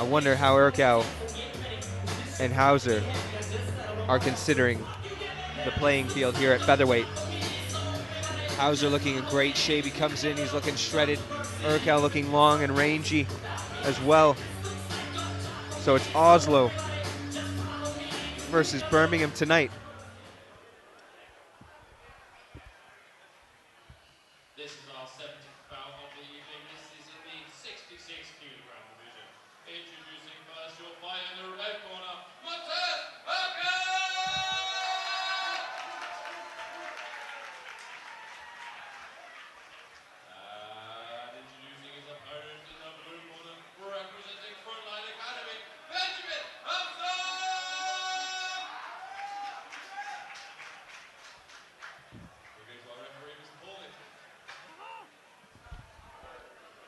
wonder how Ircow and Hauser are considering the playing field here at featherweight. Hauser looking in great shape. He comes in, he's looking shredded. Ircow looking long and rangy as well. So it's Oslo versus Birmingham tonight. This is our 7th bout of the evening. This is in the 66 kilogram division. Introducing first your fighter in the red corner, Mateusz. And introducing his opponent in the blue corner, representing Frontline Academy, Benjamin Hauser. We're going to our referee, Mr. Paulie.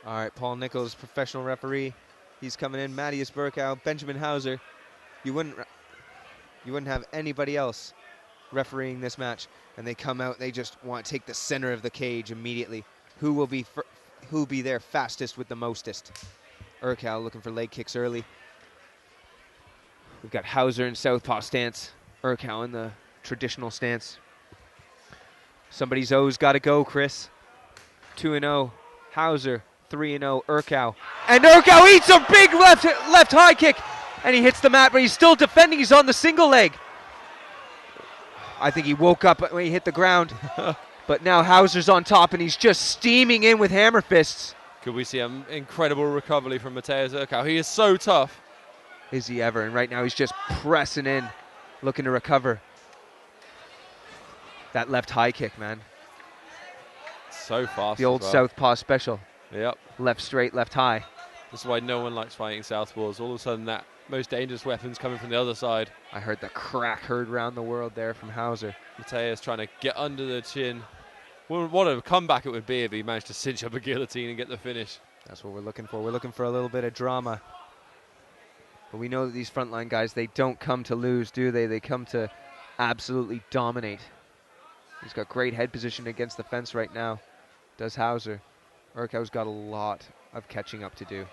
All right, Paul Nichols, professional referee. He's coming in. Mateusz Ircow, Benjamin Hauser. You wouldn't have anybody else refereeing this match, and they come out. They just want to take the center of the cage immediately. Who will be there fastest with the mostest? Ircow looking for leg kicks early. We've got Hauser in southpaw stance. Ircow in the traditional stance. Somebody's O's got to go, Chris. 2-0. Hauser. 3-0, Ircow. And Ircow eats a big left high kick, and he hits the mat, but he's still defending. He's on the single leg. I think he woke up when he hit the ground, but now Hauser's on top, and he's just steaming in with hammer fists. Could we see an incredible recovery from Mateusz Ircow? He is so tough. Is he ever? And right now he's just pressing in, looking to recover. That left high kick, man. So fast. The old southpaw special. Yep. Left straight, left high. This is why no one likes fighting southpaws. All of a sudden, that most dangerous weapon's coming from the other side. I heard the crack heard around the world there from Hauser. Mateusz trying to get under the chin. What a comeback it would be if he managed to cinch up a guillotine and get the finish. That's what we're looking for. We're looking for a little bit of drama. But we know that these frontline guys, they don't come to lose, do they? They come to absolutely dominate. He's got great head position against the fence right now. Does Hauser. Ircow's got a lot of catching up to do.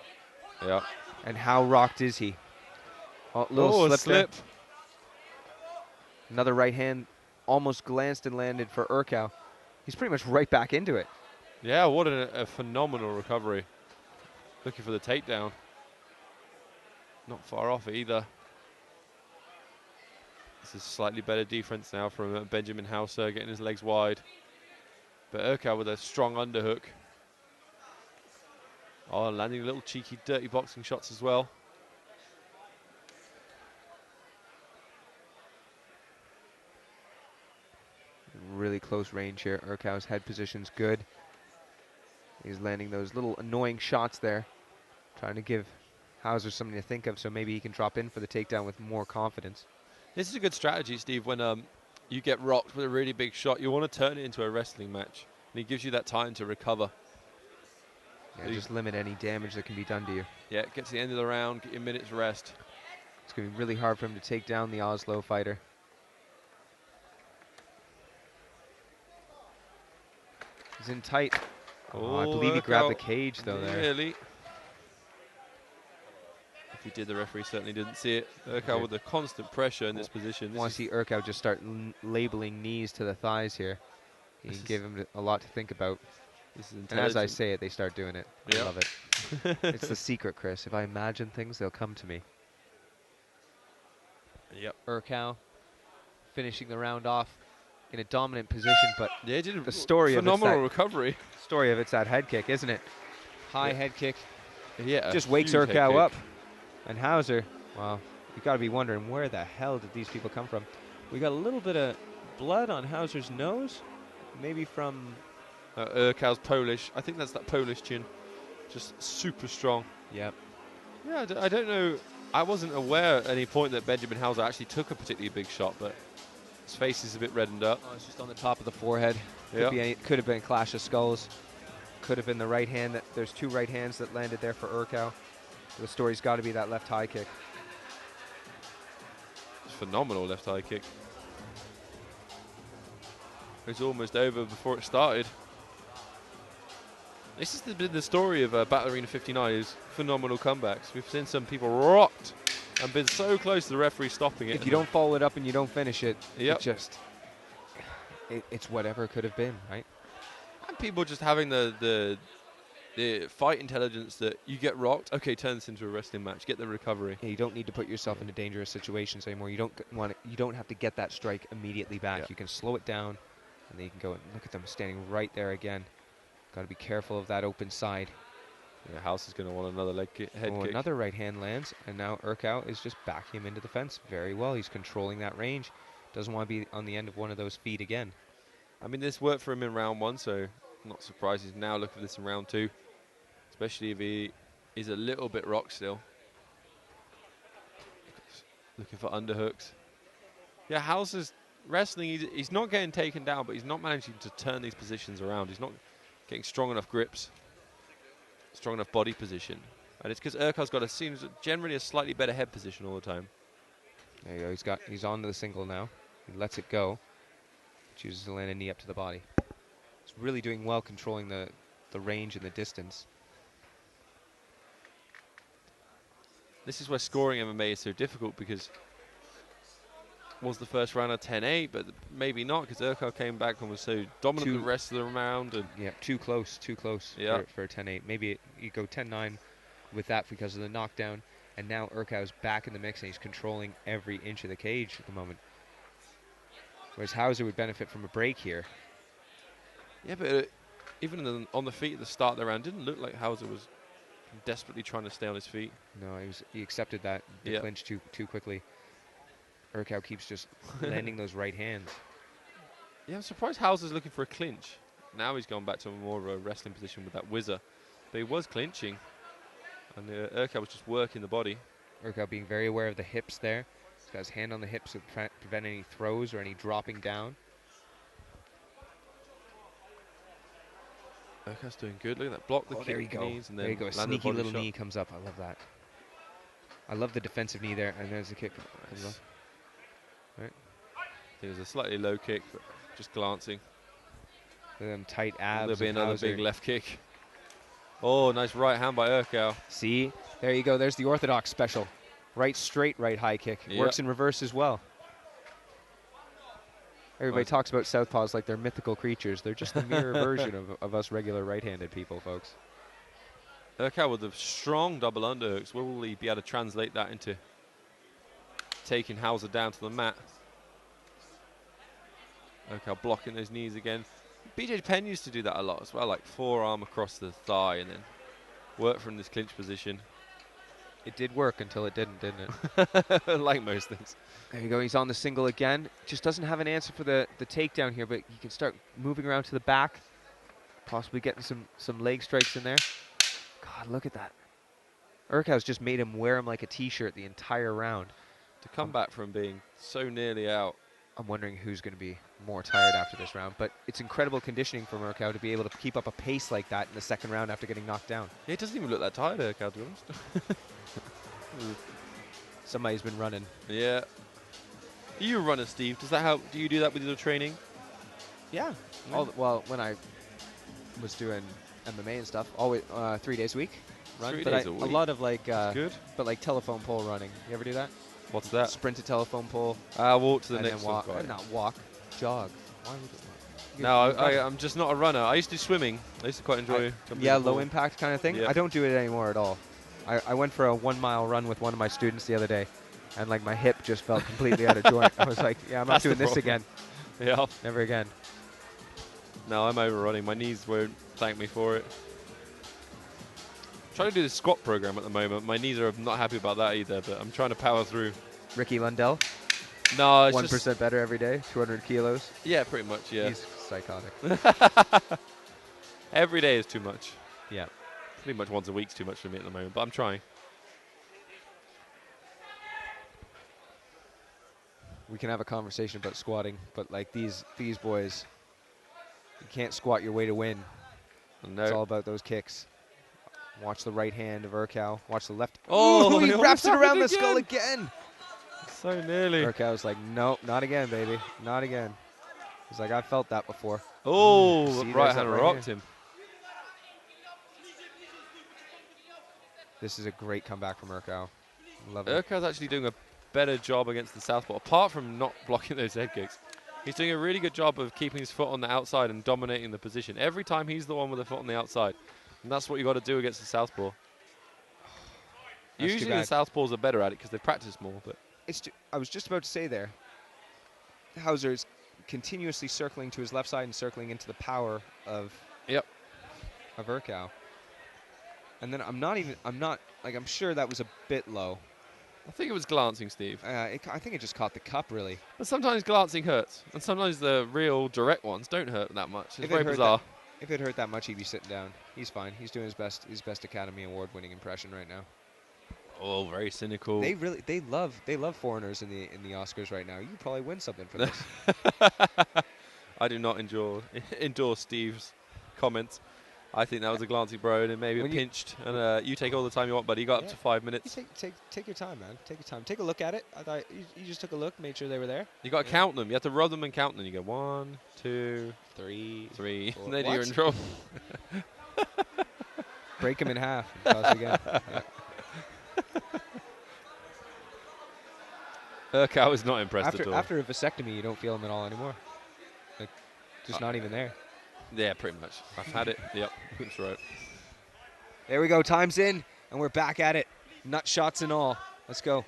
Yeah. And how rocked is he? Oh, little slip. There. Another right hand almost glanced and landed for Ircow. He's pretty much right back into it. Yeah, what a phenomenal recovery. Looking for the takedown. Not far off either. This is slightly better defense now from Benjamin Hauser, getting his legs wide. But Ircow with a strong underhook. Oh, landing little cheeky, dirty boxing shots as well. Really close range here. Ircow's head position's good. He's landing those little annoying shots there, trying to give Hauser something to think of, so maybe he can drop in for the takedown with more confidence. This is a good strategy, Steve. When you get rocked with a really big shot, you want to turn it into a wrestling match, and he gives you that time to recover. Yeah, just limit any damage that can be done to you. Yeah, get to the end of the round, get your minutes rest. It's going to be really hard for him to take down the Oslo fighter. He's in tight. Oh, I believe he grabbed the cage, though, there. Really? If he did, the referee certainly didn't see it. Ircow with the constant pressure in this position. I want to see Ircow just start labeling knees to the thighs here. He can give him a lot to think about. And as I say it, they start doing it. I love it. It's the secret, Chris. If I imagine things, they'll come to me. Yep. Ircow finishing the round off in a dominant position, but yeah, did the story phenomenal recovery. Story of it's that head kick, isn't it? High head kick. Yeah. Just wakes Ircow up. And Hauser, well, you got to be wondering, where the hell did these people come from? We got a little bit of blood on Hauser's nose, maybe from Ircow's Polish. I think that's that Polish chin. Just super strong. Yep. Yeah, I don't know. I wasn't aware at any point that Benjamin Hauser actually took a particularly big shot, but his face is a bit reddened up. Oh, it's just on the top of the forehead. Could have been a clash of skulls. Could have been the right hand. There's two right hands that landed there for Ircow. The story's got to be that left high kick. It's phenomenal left high kick. It was almost over before it started. This has been the story of Battle Arena 59, is phenomenal comebacks. We've seen some people rocked and been so close to the referee stopping it. If you don't follow it up and you don't finish it, Yep. it just, it's whatever it could have been, right? And people just having the fight intelligence that you get rocked, okay, turn this into a wrestling match, get the recovery. Yeah, you don't need to put yourself into dangerous situations anymore. You don't have to get that strike immediately back. Yeah. You can slow it down, and then you can go and look at them standing right there again. Got to be careful of that open side. Yeah, House is going to want another head kick. Another right hand lands, and now Ircow is just backing him into the fence very well. He's controlling that range. Doesn't want to be on the end of one of those feet again. I mean, this worked for him in round 1, so I'm not surprised he's now looking for this in round 2, especially if he is a little bit rocked still. Looking for underhooks. Yeah, Hauser's wrestling, he's not getting taken down, but he's not managing to turn these positions around. He's not getting strong enough grips, strong enough body position. And it's because Ircow's got seems generally a slightly better head position all the time. There you go. He's on to the single now. He lets it go. Chooses to land a knee up to the body. He's really doing well controlling the range and the distance. This is where scoring MMA is so difficult, because was the first round a 10-8, but maybe not, because Ircow came back and was so dominant the rest of the round. And yeah, too close yeah. for a 10-8. Maybe you go 10-9 with that because of the knockdown, and now Ircow's back in the mix and he's controlling every inch of the cage at the moment. Whereas Hauser would benefit from a break here. Yeah, but even on the feet at the start of the round, didn't look like Hauser was desperately trying to stay on his feet. No, he accepted that the clinch too quickly. Ircow keeps just landing those right hands. Yeah, I'm surprised Hauser's looking for a clinch. Now he's gone back to more of a wrestling position with that whizzer. But he was clinching, and Ircow was just working the body. Ircow being very aware of the hips there. He's got his hand on the hips to prevent any throws or any dropping down. Ircow's doing good. Look at that. Block the kick there you go. knees and there then you go. A land the sneaky body little shot. knee comes up. I love that. I love the defensive knee there, and there's the kick. Nice. Right. It was a slightly low kick, but just glancing. With them tight abs. There'll be another Hauser. big left kick. Oh, nice right hand by Ircow. See, there you go. There's the orthodox special. Right straight, right high kick. Yep. Works in reverse as well. Everybody Nice. talks about southpaws like they're mythical creatures. They're just the mirror version of us regular right-handed people, folks. Ircow with the strong double underhooks. Will he be able to translate that into taking Hauser down to the mat? Ircow blocking those knees again. BJ Penn used to do that a lot as well, like forearm across the thigh and then work from this clinch position. It did work until it didn't it? Like most things. There you go. He's on the single again. Just doesn't have an answer for the takedown here, but he can start moving around to the back, possibly getting some leg strikes in there. God, look at that. Ircow's just made him wear him like a T-shirt the entire round. To come back from being so nearly out. I'm wondering who's going to be more tired after this round, but it's incredible conditioning from Ircow to be able to keep up a pace like that in the second round after getting knocked down. Yeah, he doesn't even look that tired, Ircow, to be honest. Somebody's been running. Yeah. You runner, Steve. Does that help? Do you do that with your training? Yeah. Well, when I was doing MMA and stuff, always 3 days a week. Run. 3 But days a week. a lot of like, Good. but like telephone pole running. You ever do that? What's that? Sprint to telephone pole. Walk to the and next then walk. one. Not walk. Jog. Why would it? No, I'm just not a runner. I used to do swimming. I used to quite enjoy jumping Yeah, in the low pool. impact kind of thing. Yeah. I don't do it anymore at all. I went for a 1 mile run with one of my students the other day, and like my hip just felt completely out of joint. I was like, yeah, I'm not That's the doing this problem. again. Yeah. Never again. No, I'm overrunning. My knees won't thank me for it. Trying to do the squat program at the moment. My knees are not happy about that either, but I'm trying to power through. Ricky Lundell, No, it's 1% better every day, 200 kilos. Yeah, pretty much, yeah. He's psychotic. Every day is too much. Yeah. Pretty much once a week's too much for me at the moment, but I'm trying. We can have a conversation about squatting, but like these boys, you can't squat your way to win. No. It's all about those kicks. Watch the right hand of Ircow. Watch the left. Oh, he it wraps it almost around the happened skull again. again. So nearly. Ircow's like, nope, not again, baby. Not again. He's like, I felt that before. Oh, See, right there's hand that right rocked here. him. This is a great comeback from Ircow. Love it. Ircow's actually doing a better job against the southpaw, apart from not blocking those head kicks. He's doing a really good job of keeping his foot on the outside and dominating the position. Every time he's the one with the foot on the outside. And that's what you got to do against the southpaw. That's Usually too the bad. southpaws are better at it because they practice more. But I was just about to say there, Hauser is continuously circling to his left side and circling into the power of Ircow. And then I'm sure that was a bit low. I think it was glancing, Steve. I think it just caught the cup, really. But sometimes glancing hurts. And sometimes the real direct ones don't hurt that much. It's very bizarre. If it hurt that much, he'd be sitting down. He's fine. He's doing his best Academy Award-winning impression right now. Oh, very cynical. They love foreigners in the Oscars right now. You could probably win something for this. I do not endorse Steve's comments. I think that was a glancing bro and maybe a pinched. And you take all the time you want, buddy. You got up to 5 minutes. Take your time, man. Take your time. Take a look at it. I thought you just took a look, made sure they were there. You got to count them. You have to rub them and count them. You go 1, 2, 3, 3. 4. And then What? you're in trouble. Break them in half. And toss again. Ircow is not impressed at all. After a vasectomy, you don't feel them at all anymore. Like, just not even there. Yeah, pretty much. I've had it. Yep, that's right. There we go. Time's in, and we're back at it. Nut shots and all. Let's go.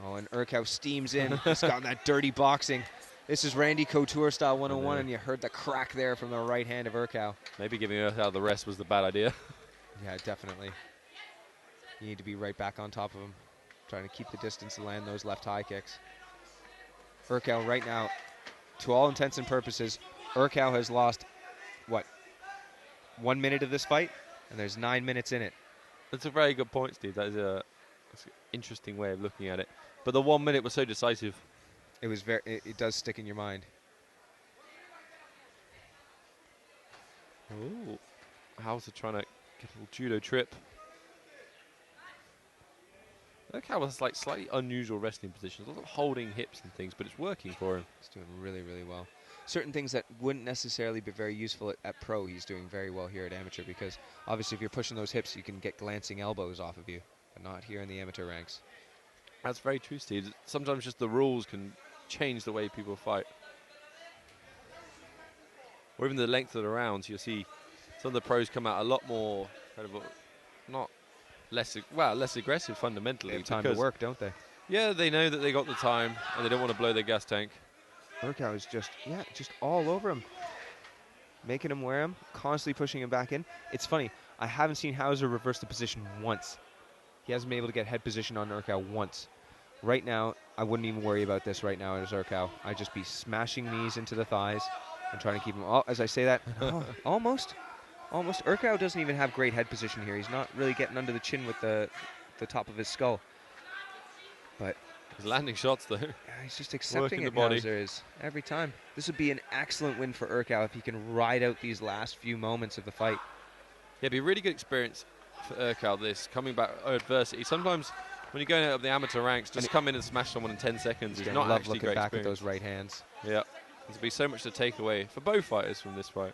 Oh, and Ircow steams in. He's got that dirty boxing. This is Randy Couture style 101, and you heard the crack there from the right hand of Ircow. Maybe giving Ircow the rest was the bad idea. Yeah, definitely. You need to be right back on top of him, trying to keep the distance and land those left high kicks. Ircow right now, to all intents and purposes, Ircow has lost, 1 minute of this fight, and there's 9 minutes in it. That's a very good point, Steve. That's an interesting way of looking at it. But the 1 minute was so decisive. It was it does stick in your mind. Ooh. Hauser trying to get a little judo trip. Ircow was like slightly unusual wrestling positions, a lot of holding hips and things, but it's working for him. He's doing really, really well. Certain things that wouldn't necessarily be very useful at pro, he's doing very well here at amateur, because obviously if you're pushing those hips, you can get glancing elbows off of you, but not here in the amateur ranks. That's very true, Steve. Sometimes just the rules can change the way people fight. Or even the length of the rounds, you'll see some of the pros come out a lot more kind of less aggressive fundamentally. They have time to work, don't they? Yeah, they know that they got the time and they don't want to blow their gas tank. Ircow is just all over him. Making him wear him, constantly pushing him back in. It's funny, I haven't seen Hauser reverse the position once. He hasn't been able to get head position on Ircow once. Right now, I wouldn't even worry about this right now as Ircow. I'd just be smashing knees into the thighs and trying to keep him, as I say that, almost. Ircow doesn't even have great head position here. He's not really getting under the chin with the top of his skull. But he's landing shots, though. Yeah, he's just accepting it, body. Hauser is, every time. This would be an excellent win for Ircow if he can ride out these last few moments of the fight. Yeah, it'd be a really good experience for Ircow, this, coming back adversity. Sometimes when you're going out of the amateur ranks, just come in and smash someone in 10 seconds is not actually great back at experience. those right hands. Yeah, there'll be so much to take away for both fighters from this fight.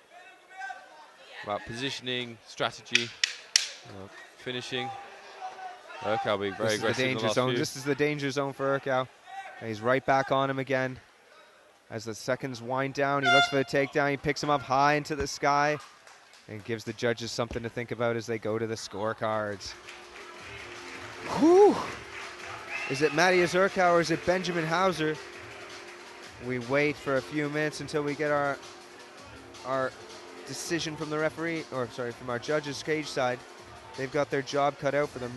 About positioning, strategy, finishing. Ircow being very aggressive in the last few. This is the danger zone for Ircow. And he's right back on him again. As the seconds wind down, he looks for the takedown. He picks him up high into the sky and gives the judges something to think about as they go to the scorecards. Whew! Is it Mateusz Ircow or is it Benjamin Hauser? We wait for a few minutes until we get our decision from the referee, from our judges' cage side. They've got their job cut out for them.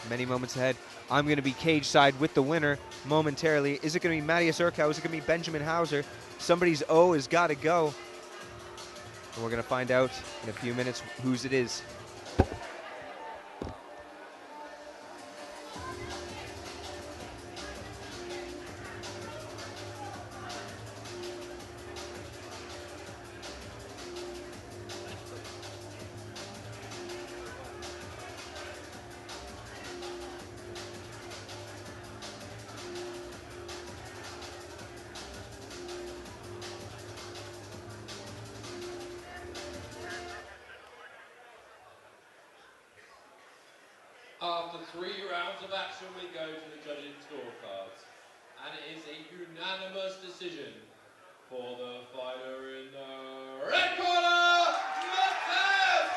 Many moments ahead. I'm going to be cage side with the winner momentarily. Is it going to be Mateusz Ircow? Is it going to be Benjamin Hauser? Somebody's O has got to go. And we're going to find out in a few minutes whose it is. 3 rounds of action we go to the judges' scorecards. And it is a unanimous decision for the fighter in the red corner, Mateusz!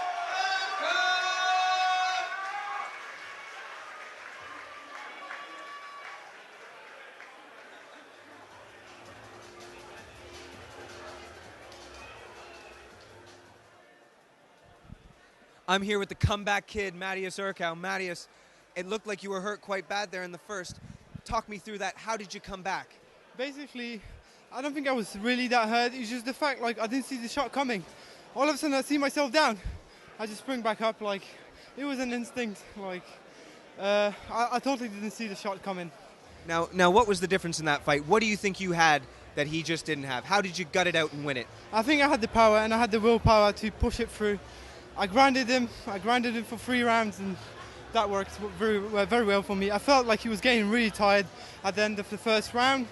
I'm here with the comeback kid, Mateusz Ircow. Mateusz, it looked like you were hurt quite bad there in the first. Talk me through that. How did you come back? Basically, I don't think I was really that hurt. It's just the fact, like, I didn't see the shot coming. All of a sudden, I see myself down. I just spring back up, like, it was an instinct. Like, I totally didn't see the shot coming. Now, what was the difference in that fight? What do you think you had that he just didn't have? How did you gut it out and win it? I think I had the power and I had the willpower to push it through. I grounded him for 3 rounds, and that worked very well for me. I felt like he was getting really tired at the end of the first round,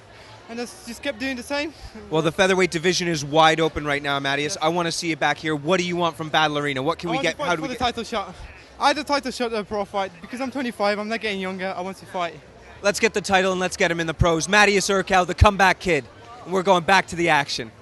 and I just kept doing the same. Well, the featherweight division is wide open right now, Mateusz. Yes. I want to see you back here. What do you want from Battle Arena? What can we get? How do we get the title shot? I had the title shot at a pro fight. Because I'm 25, I'm not getting younger. I want to fight. Let's get the title and let's get him in the pros. Mateusz Ircow, the comeback kid. And we're going back to the action.